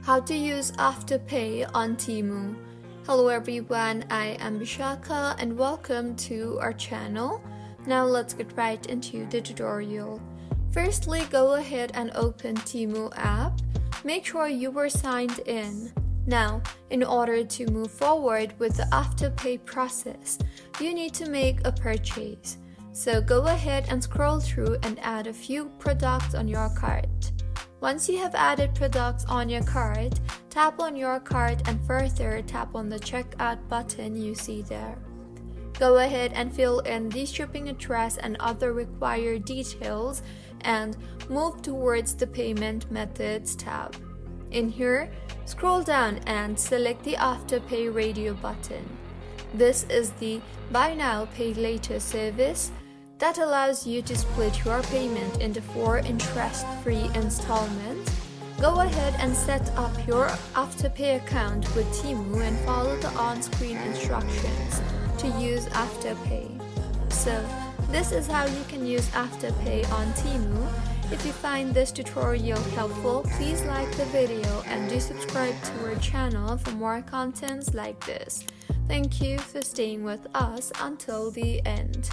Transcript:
How to use Afterpay on Temu. Hello everyone, I am Bishaka and welcome to our channel. Now let's get right into the tutorial. Firstly, go ahead and open Temu app. Make sure you were signed in. Now, in order to move forward with the Afterpay process, you need to make a purchase. So go ahead and scroll through and add a few products on your cart. Once you have added products on your cart, tap on your cart and further tap on the checkout button you see there. Go ahead and fill in the shipping address and other required details and move towards the payment methods tab. In here, scroll down and select the Afterpay radio button. This is the Buy Now Pay Later service that allows you to split your payment into 4 interest-free installments. Go ahead and set up your Afterpay account with Temu and follow the on-screen instructions to use Afterpay. So, this is how you can use Afterpay on Temu. If you find this tutorial helpful, please like the video and do subscribe to our channel for more contents like this. Thank you for staying with us until the end.